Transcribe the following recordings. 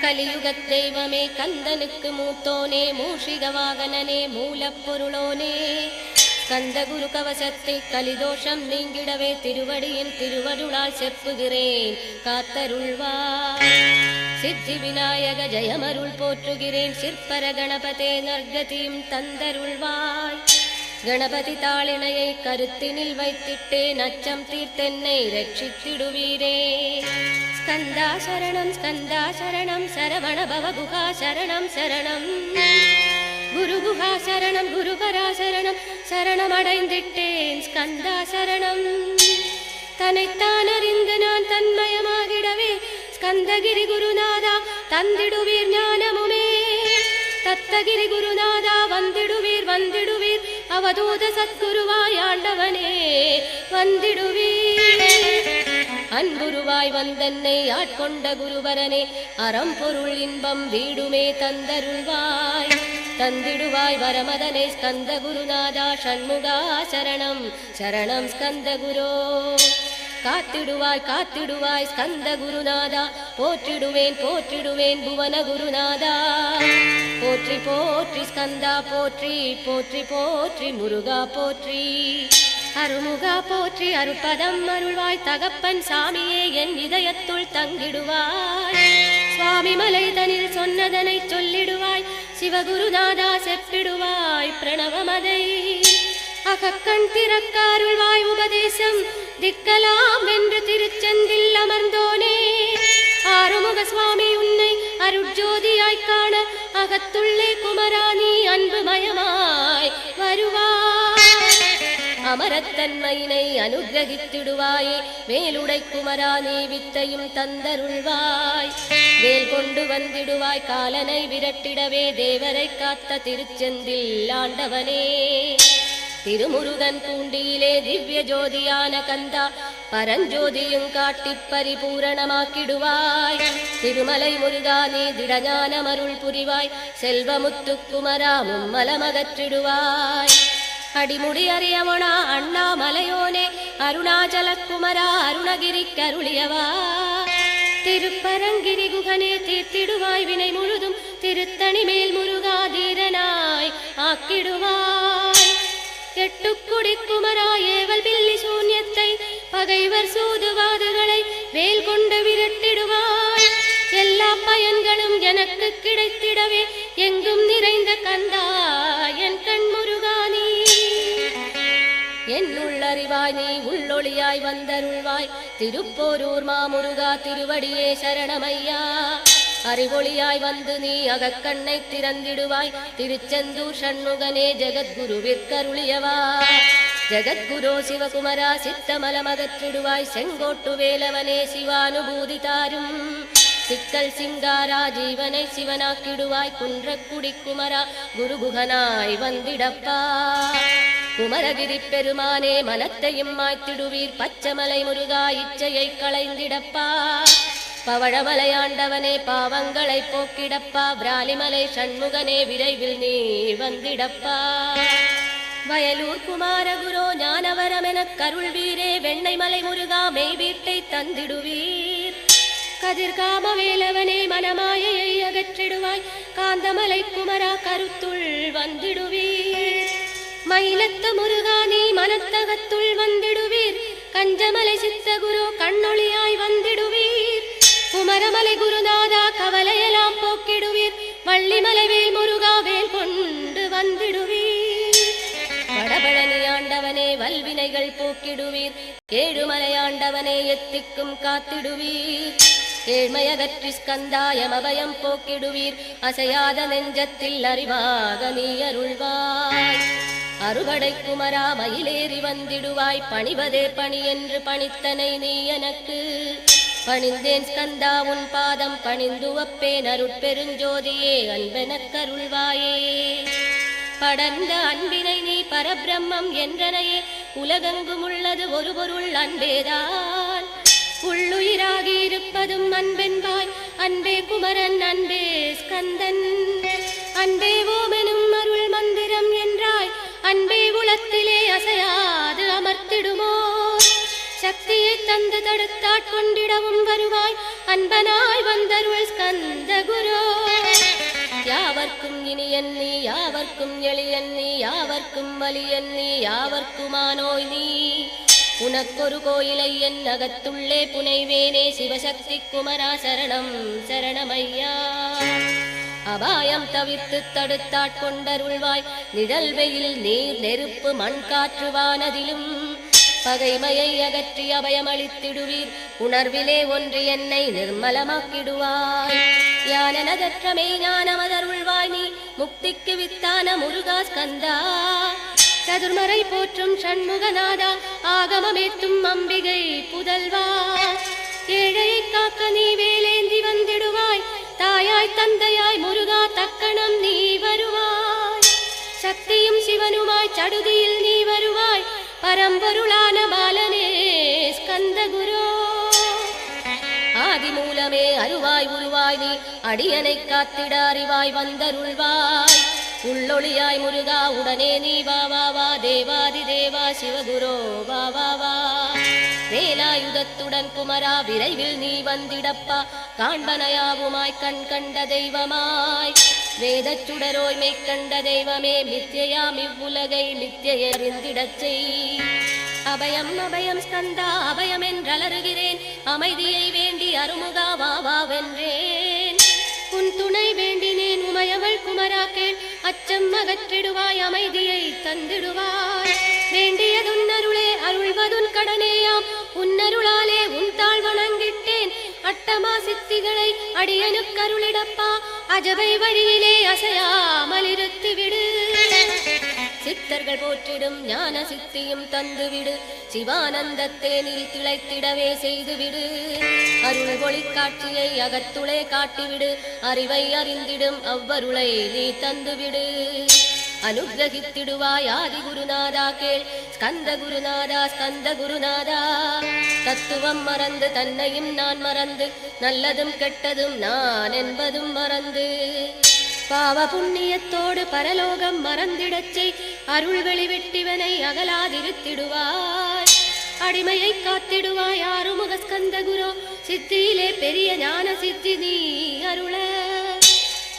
கலியுகத் தெய்வமே கந்தனுக்கு மூத்தோனே மூஷிக வாகனனே மூலப்பொருளோனே கந்த குரு கவசத்தை கலிதோஷம் நீங்கிடவே திருவடியின் திருவருளால் செப்புகிறேன் காத்தருள்வாய். சித்தி விநாயக ஜெயமருள் போற்றுகிறேன் சிற்பர கணபதே நற்கதியும் தந்தருள்வாய். கணபதி தாளினையை கருத்தினில் வைத்திட்டேன் அச்சம் தீர்த்தென்னை ரட்சித்திடுவீரே. ஸ்கந்தா சரணம் சரவண பவ குஹா சரணம் சரணம் குரு குஹா சரணம் குருபரா சரணம் சரணமடைந்திட்டேன் ஸ்கந்தா சரணம். தன்னைத்தான் அறிந்து நான் தன்மயமாகிடவே ஸ்கந்தகிரி குருநாதா தந்திடுவீர் ஞானமுமே. தத்தகிரி குருநாதா வந்திடுவீர் வந்திடுவீர் அவதூத சத்குருவாய் ஆண்டவனே வந்திடுவீர். அன்புருவாய் வந்தன்னை ஆட்கொண்ட குருவரனே அறம்பொருள் இன்பம் வீடுமே தந்தருள்வாய். தந்திடுவாய் வரமதனை ஸ்கந்த குருநாதா ஷண்முகா சரணம் சரணம் ஸ்கந்த குரோ. காத்திடுவாய் காத்திடுவாய் ஸ்கந்த குருநாதா போற்றிடுவேன் போற்றிடுவேன் புவன குருநாதா. போற்றி போற்றி ஸ்கந்தா போற்றி போற்றி போற்றி முருகா போற்றி. அருமுகா போற்றி அருட்பதம் அருள்வாய் தகப்பன் சாமியே என் இதயத்துள் தங்கிடுவாய். சுவாமி மலை தனில் சொன்னதனை சொல்லிடுவாய் சிவகுருநாதா செப்பிடுவாய் பிரணவமதை. அகக்கண் திறக்காருள்வாய் உபதேசம் திக்கலாம் என்று திருச்செந்தில் அமர்ந்தோனே. ஆறுமுக சுவாமி உன்னை அருட்ஜோதியாய் காண அகத்துள்ளே குமராணி அன்புமயமாய் வருவாய். அமரத்தன்மையினை அனுகிரகித்திடுவாயே வேலுடை குமராணி வித்தையும் தந்தருள்வாய். வேல் கொண்டு வந்திடுவாய் காலனை விரட்டிடவே தேவரை காத்த திருச்செந்தில் ஆண்டவனே. திருமுருகன் பூண்டியிலே திவ்ய ஜோதியான கந்தா பரஞ்சோதியும் காட்டி பரிபூரணமாக்கிடுவாய். திருமலை முருகா நீ திடஞான மருள் புரிவாய் செல்வமுத்து குமரா மும்மலமகற்றிடுவாய். அடிமுடி அறியவனா அண்ணாமலையோனே அருணாச்சல குமரா அருணகிரி கருளியவா. திருப்பரங்கிரி குகனே தீர்த்திடுவாய் வினை முழுதும் திருத்தணி மேல் முருகா தீரனாய் ஆக்கிடுவாய். எட்டுக்குடி குமரா ஏவல் பில்லி சூன்யத்தை பகைவர் சூதுவாதுகளை வேல் கொண்டு விரட்டிடுவாய். எல்லா பயன்களும் எனக்கு கிடைத்திடவே எங்கும் நிறைந்த கந்தா என் கண் முருகா நீ. என் உள்ளறிவாய் நீ உள்ளொளியாய் வந்தருள்வாய். திருப்போரூர் மாமுருகா திருவடியே சரணமையா. அறிவொளியாய் வந்து நீ அகக்கண்ணை திறந்திடுவாய். திருச்செந்தூர் ஷண்முகனே ஜெகத்குருவிற்கருளியவா. ஜெகத்குரோ சிவகுமரா சித்தமலமகற்றிடுவாய். செங்கோட்டு வேலவனே சிவானுபூதி தாரும். சிக்கல் சிங்காரா ஜீவனை சிவனாக்கிடுவாய். குன்றக்குடி குமரா குருகுகனாய் வந்திடப்பா. குமரகிரி பெருமானே மனத்தையும் மாய்த்திடுவீர். பச்சமலை முருகா இச்சையை களைந்திடப்பா. பவழமலையாண்டவனே பாவங்களை போக்கிடப்பா. பிராலிமலை ஷண்முகனே விரைவில் நீ வந்திடப்பா. வயலூர் குமாரகுரோ ஞானவரமெனக் கருள்வீரே. வெண்ணைமலை முருகா மெய் வீட்டை தந்திடுவீர். கதிர்காம வேலவனே மனமாயையை அகற்றிடுவாய். காந்தமலை குமரா கருத்துள் வந்திடுவீர். மயிலத்த முருகா நீ மனத்தகத்துள் வந்திடுவீர். கஞ்சமலை சித்தகுரு கண்ணொளியாய் வந்திடுவீர். குமரமலை குருநாதா கவலையெல்லாம் போக்கிடுவீர். வள்ளிமலை வேல் முருகா வேல் கொண்டு வந்திடுவீர். வடபழனி ஆண்டவனே வல்வினைகள் போக்கிடுவீர். ஏழுமலையாண்டவனே எத்திக்கும் காத்திடுவீர். ஏழ்மையகற்றி ஸ்கந்தாயமபயம் போக்கிடுவீர். அசையாத நெஞ்சத்தில் அறிவாக நீ அருள்வாய். அறுபடை குமரா மயிலேறி வந்திடுவாய். பணிவதே பணி என்று பணித்தனை நீ எனக்கு. பணிந்தேன் ஸ்கந்தா உன் பாதம் பணிந்துவப்பேன் அருட்பெருஞ்சோதியே அன்பெனக்கருள்வாயே. படர்ந்த அன்பினை நீ பரபிரம்மம் என்றனையே. உலகெங்கும் உள்ளது ஒரு பொருள் அன்பேதான். உள்ளுயிராகி இருப்பதும் அன்பென்பாய். அன்பே குமரன் அன்பே ஸ்கந்தன். அன்பே ஓமெனும் அருள் மந்திரம் என்றாய். அன்பே உளத்திலே அசையாது அமர்த்திடுமோ. சக்தியை தந்து தடுத்தாட்கொண்டிடவும் வருவாய். அன்பனாய் வந்தருள் ஸ்கந்த குரு. யாவர்க்கும் இனியன் நீ யாவர்க்கும் எளியன் நீ யாவர்க்கும் வலியன் நீ யாவர்க்குமானோய் நீ உனக்கொரு கோயிலை என் அகத்துள்ளே புனைவேனே சிவசக்தி குமரா சரணம் சரணமையா அபாயம் தவிர்த்து தடுத்தாட்கொண்டருள்வாய் நிழல் வெயில் நீர் நெருப்பு மண் காற்று வானதிலும் பகைமையை அகற்றி அபயமளித்திடுவீர் உணர்விலே ஒன்று என்னை நிர்மலமாக்கிடுவாய் யானனதற்றமே ஞானமதருள்வாய் நீ முக்திக்கு வித்தான முருகா ஸ்கந்தா சதுர்மறை போற்றும் சண்முகநாதா ஆகமமேத்தும் அம்பிகை புதல்வா ஏழையை காக்க நீ வேலேந்தி வந்திடுவாய் தாயாய் தந்தையாய் முருகா தக்கணம் நீ வருவாய் சக்தியும் சிவனுமாய் சடுதியில் நீ வருவாய் பரம்பொருளான பாலனே ஸ்கந்த குரு ஆதிமூலமே அருவாய் உருவாய் நீ அடியனை காத்திட அறிவாய் வந்தருள்வாய் உள்ளொளியாய் முருகா உடனே நீ வா வா வா தேவாதி தேவா சிவகுரோ வா வா வா வேலாயுதத்துடன் குமரா விரைவில் நீ வந்திடப்பா காண்பனையாவுமாய் கண் கண்ட தெய்வமாய் வேதச் சுடரோய் மெய்கண்ட தெய்வமே மித்யாம் இவ்வுலகை மித்யறிந்திடச் செய் அபயம் அபயம் ஸ்கந்தா அபயம் என்றலறுகிறேன் அமைதியை வேண்டி அருமுகா வா வா வென்றேன் உன் துணை வேண்டினேன் உமையவள் குமரா கேள் அச்சம் அகற்றிடுவாய் அமைதியை தந்திடுவாய் வேண்டியதுன்னருளே அருள்வதுன் கடனேயாம் உன்னருளாலே உன் தாழ் வணங்கிட்டேன் அட்டமா சித்திகளை அடியனுக்கருளிடப்பா அஜபை வழியிலே அசையாமலிருத்து விடு சித்தர்கள் போற்றிடும் ஞான சித்தியும் தந்துவிடு சிவானந்தத்தேனில் திளைத்திடவே செய்துவிடு அருள் ஒளி காட்சியை அகத்துளே காட்டிவிடு அறிவை அறிந்திடும் அவ்வருளை நீ தந்துவிடு அனுகிரகித்திடுவாய் ஆதி குருநாதா கேள் ஸ்கந்த குருநாதா ஸ்கந்த குருநாதா தத்துவம் மறந்து தன்னையும் நான் மறந்து நல்லதும் கெட்டதும் நான் என்பதும் மறந்து பாவ புண்ணியத்தோடு பரலோகம் மறந்திடச்சை அருள் வெளிவிட்டிவனை அகலாதிருத்திடுவாய் அடிமையை காத்திடுவாய் ஆறுமுக ஸ்கந்த குரு சித்தியிலே பெரிய ஞான சித்தி நீ அருள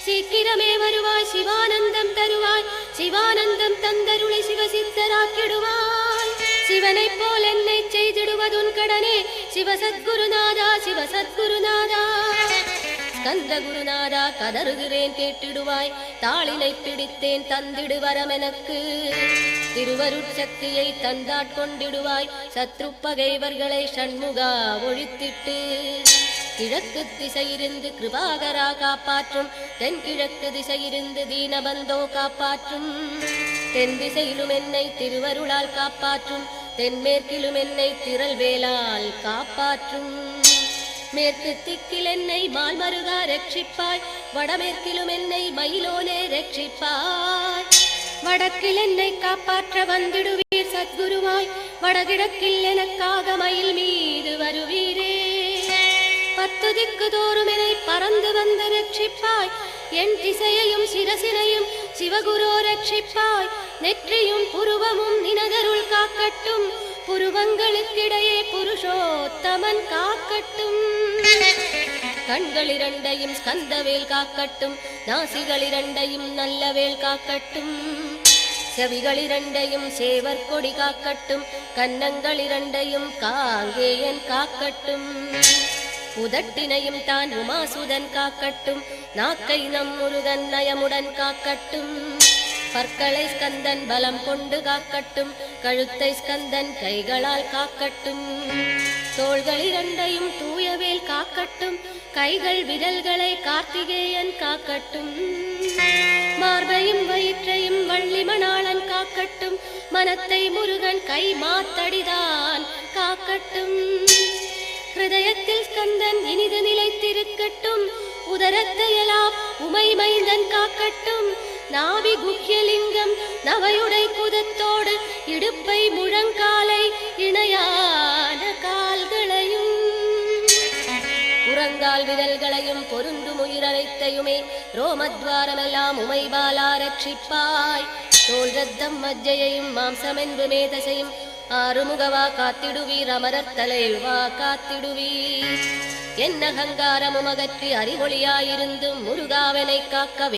சீக்கிரமே வருவாய் சிவானந்தம் தருவாய் சிவானந்தம் தந்தருளை சிவசித்தராக்கிடுவாய் சிவனை போல் என்னை செய்திடுவதுன் கடனே சிவசத்குருநாதா சிவசத்குருநாதா ஸ்கந்த குருநாதா கதறுகிறேன் கேட்டிடுவாய் தாளினை பிடித்தேன் தந்திடு வரமெனக்கு திருவருட்சக்தியை தந்தாட்கொண்டிடுவாய் சத்ரு பகைவர்களை ஷண்முகா ஒழித்திட்டு கிழக்கு திசையிருந்து கிருபாகரா காப்பாற்றும் தென்கிழக்கு திசையிருந்து தீனபந்தோ காப்பாற்றும் தென் திசையிலும் என்னை திருவருளால் காப்பாற்றும் தென்மேற்கிலும் என்னை திரள்வேலால் காப்பாற்றும் மேற்கு திக்கில் என்னை மால்மருகா ரட்சிப்பாய் வடமேற்கிலும் என்னை மயிலோனே ரட்சிப்பாய் வடக்கில் என்னை காப்பாற்ற வந்திடுவீர் சத்குருவாய் வடகிழக்கில் எனக்காக மயில் மீது வருவீரே பத்து திக்கு தோறும் என்னை பறந்து வந்து ரட்சிப்பாய் என் திசையையும் சிரசினையும் சிவகுரோ ரட்சிப்பாய் நெற்றியும் புருவமும் நினதருள் காக்கட்டும் புருவங்களுக்கிடையே புருஷோத்தமன் காக்கட்டும் கண்கள் இரண்டையும் ஸ்கந்தவேல் காக்கட்டும் நாசிகள் இரண்டையும் நல்லவேல் காக்கட்டும் செவிகள் இரண்டையும் சேவர் கொடி காக்கட்டும் கன்னங்கள் இரண்டையும் காங்கேயன் காக்கட்டும் உதட்டினையும் தான் உமாசுதன் காக்கட்டும் நாக்கை நம் முருகன் நயமுடன் காக்கட்டும் பற்களை ஸ்கந்தன் பலம் கொண்டு காக்கட்டும் கழுத்தை ஸ்கந்தன் கைகளால் காக்கட்டும் தோள்கள் இரண்டையும் தூயவேல் காக்கட்டும் கைகள் விரல்களை கார்த்திகேயன் காக்கட்டும் மார்பையும் வயிற்றையும் வள்ளி மணாளன் காக்கட்டும் மனத்தை முருகன் கை மாத்தடிதான் காக்கட்டும் ஹிருதயத்தில் ஸ்கந்தன் இனிது நிலைத்திருக்கட்டும் உதரத்தையெல்லாம் உமை மைந்தன் காக்கட்டும் நாவி குஹ்யலிங்கம் நவையுடை குதத்தோடு இடுப்பை முழங்காலை இணையான கால்களையும் புறங்கால் விரல்களையும் பொருந்தும் உயிரனைத்தையுமே ரோமத்வாரமெல்லாம் உமை பாலா ரட்சிப்பாய் தோல் ரத்தம் மஜ்ஜையையும் மாம்சமென்பு மேதசையும் ஆறுமுகவா காத்திடுவீர் அமரர் தலைவா காத்திடுவீர் என் அகங்காரமும் அகற்றி அறிவொளியாயிருந்தும் முருகாவனை காக்க